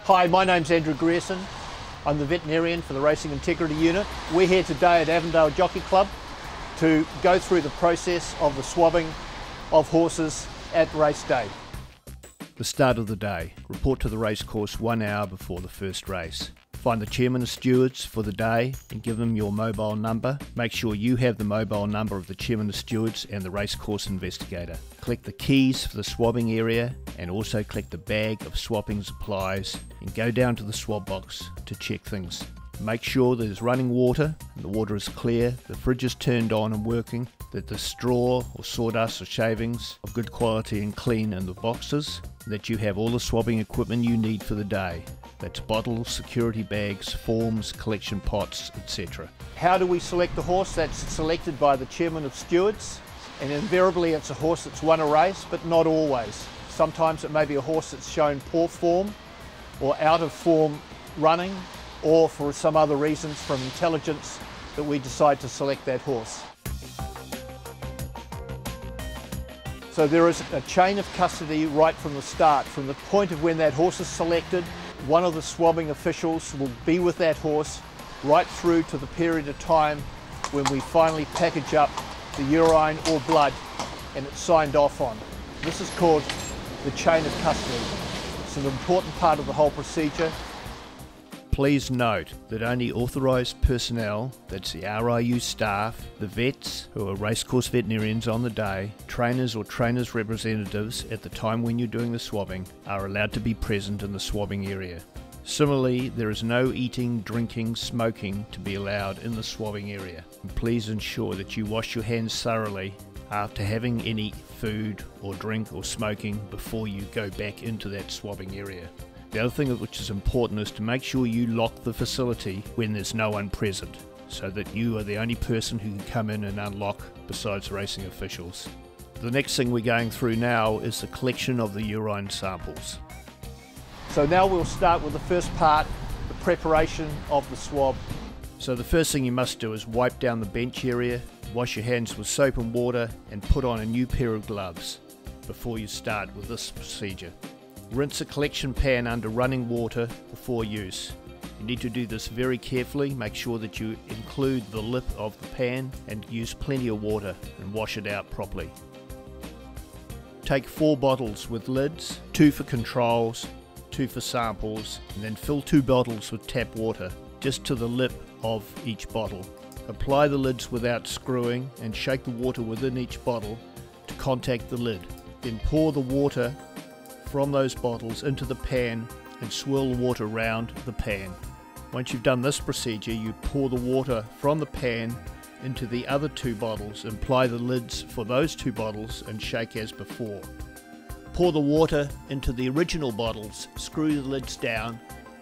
Hi, my name's Andrew Grierson. I'm the veterinarian for the Racing Integrity Unit. We're here today at Avondale Jockey Club to go through the process of the swabbing of horses at race day. The start of the day. Report to the racecourse 1 hour before the first race. Find the chairman and stewards for the day and give them your mobile number. Make sure you have the mobile number of the chairman and stewards and the racecourse investigator. Collect the keys for the swabbing area and also collect the bag of swabbing supplies and go down to the swab box to check things. Make sure there's running water and the water is clear, the fridge is turned on and working, that the straw or sawdust or shavings of good quality and clean in the boxes, that you have all the swabbing equipment you need for the day. That's bottles, security bags, forms, collection pots, etc. How do we select the horse? That's selected by the chairman of stewards, and invariably it's a horse that's won a race, but not always. Sometimes it may be a horse that's shown poor form or out of form running, or for some other reasons from intelligence that we decide to select that horse. So there is a chain of custody right from the start. From the point of when that horse is selected, one of the swabbing officials will be with that horse right through to the period of time when we finally package up the urine or blood and it's signed off on. This is called the chain of custody. It's an important part of the whole procedure. Please note that only authorised personnel, that's the RIU staff, the vets who are racecourse veterinarians on the day, trainers or trainers representatives at the time when you're doing the swabbing, are allowed to be present in the swabbing area. Similarly, there is no eating, drinking, smoking to be allowed in the swabbing area. And please ensure that you wash your hands thoroughly after having any food or drink or smoking before you go back into that swabbing area. The other thing which is important is to make sure you lock the facility when there's no one present, so that you are the only person who can come in and unlock besides racing officials. The next thing we're going through now is the collection of the urine samples. So now we'll start with the first part, the preparation of the swab. So the first thing you must do is wipe down the bench area, wash your hands with soap and water and put on a new pair of gloves before you start with this procedure. Rinse a collection pan under running water before use. You need to do this very carefully. Make sure that you include the lip of the pan and use plenty of water and wash it out properly. Take 4 bottles with lids, 2 for controls, 2 for samples, and then fill 2 bottles with tap water just to the lip of each bottle. Apply the lids without screwing and shake the water within each bottle to contact the lid. Then pour the water from those bottles into the pan and swirl the water around the pan. Once you've done this procedure, you pour the water from the pan into the other 2 bottles and apply the lids for those 2 bottles and shake as before. Pour the water into the original bottles, screw the lids down,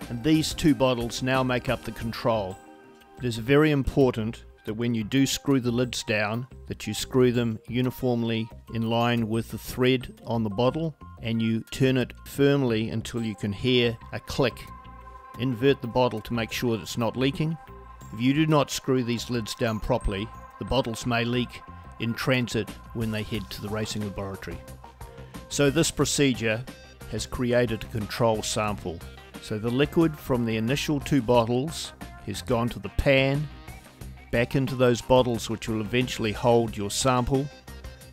and these 2 bottles now make up the control. It is very important that when you do screw the lids down, that you screw them uniformly in line with the thread on the bottle, and you turn it firmly until you can hear a click. Invert the bottle to make sure that it's not leaking. If you do not screw these lids down properly, the bottles may leak in transit when they head to the racing laboratory. So this procedure has created a control sample. So the liquid from the initial 2 bottles has gone to the pan, back into those bottles which will eventually hold your sample,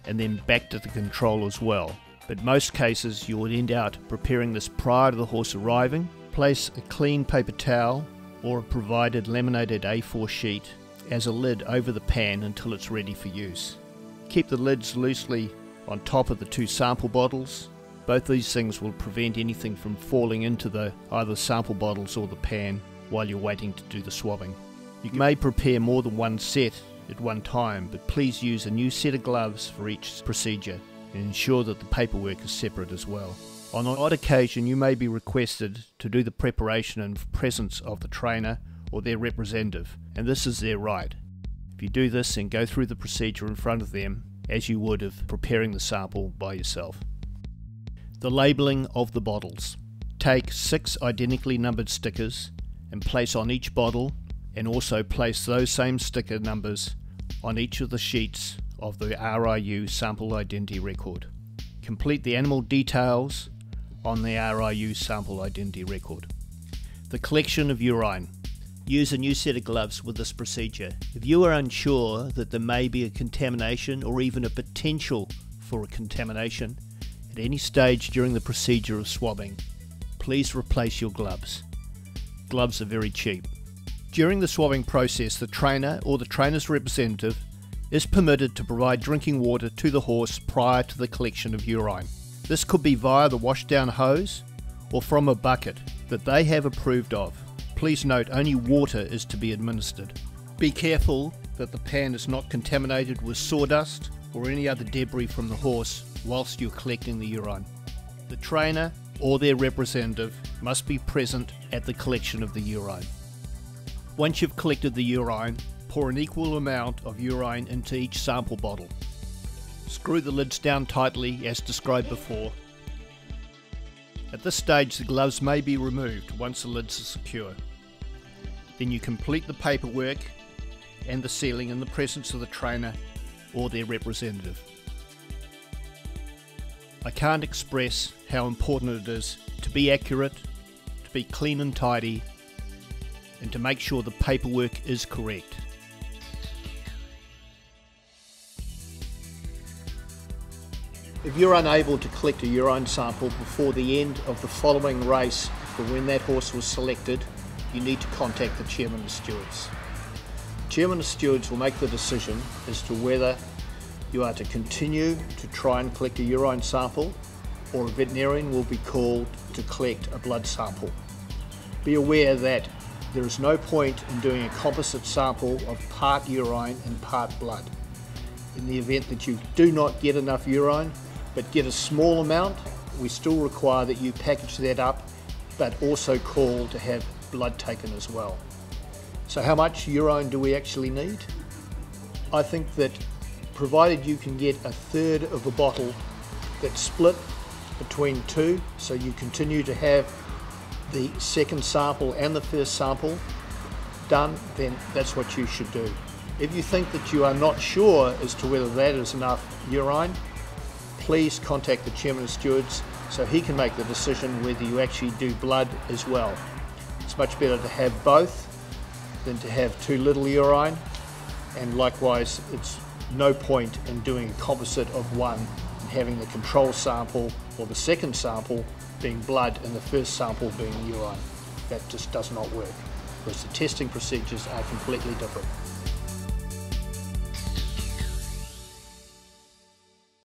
and then back to the control as well. But most cases you would end out preparing this prior to the horse arriving. Place a clean paper towel or a provided laminated A4 sheet as a lid over the pan until it's ready for use. Keep the lids loosely on top of the 2 sample bottles. Both these things will prevent anything from falling into either sample bottles or the pan while you're waiting to do the swabbing. You may prepare more than 1 set at one time, but please use a new set of gloves for each procedure and ensure that the paperwork is separate as well. On an odd occasion, you may be requested to do the preparation in presence of the trainer or their representative, and this is their right. If you do this, then go through the procedure in front of them as you would of preparing the sample by yourself. The labelling of the bottles. Take 6 identically numbered stickers and place on each bottle, and also place those same sticker numbers on each of the sheets of the RIU sample identity record. Complete the animal details on the RIU sample identity record. The collection of urine. Use a new set of gloves with this procedure. If you are unsure that there may be a contamination or even a potential for a contamination at any stage during the procedure of swabbing, please replace your gloves. Gloves are very cheap. During the swabbing process, the trainer or the trainer's representative is permitted to provide drinking water to the horse prior to the collection of urine. This could be via the washdown hose or from a bucket that they have approved of. Please note, only water is to be administered. Be careful that the pan is not contaminated with sawdust or any other debris from the horse whilst you're collecting the urine. The trainer or their representative must be present at the collection of the urine. Once you've collected the urine, pour an equal amount of urine into each sample bottle. Screw the lids down tightly as described before. At this stage, the gloves may be removed once the lids are secure. Then you complete the paperwork and the sealing in the presence of the trainer or their representative. I can't express how important it is to be accurate, to be clean and tidy, and to make sure the paperwork is correct. If you're unable to collect a urine sample before the end of the following race for when that horse was selected, you need to contact the chairman of stewards. The chairman of stewards will make the decision as to whether you are to continue to try and collect a urine sample, or a veterinarian will be called to collect a blood sample. Be aware that there is no point in doing a composite sample of part urine and part blood. In the event that you do not get enough urine, but get a small amount, we still require that you package that up, but also call to have blood taken as well. So how much urine do we actually need? I think that provided you can get a third of a bottle that's split between two, so you continue to have the second sample and the first sample done, then that's what you should do. If you think that you are not sure as to whether that is enough urine, please contact the chairman of stewards so he can make the decision whether you actually do blood as well. It's much better to have both than to have too little urine, and likewise it's no point in doing a composite of one and having the control sample or the second sample being blood and the first sample being urine. That just does not work, because the testing procedures are completely different.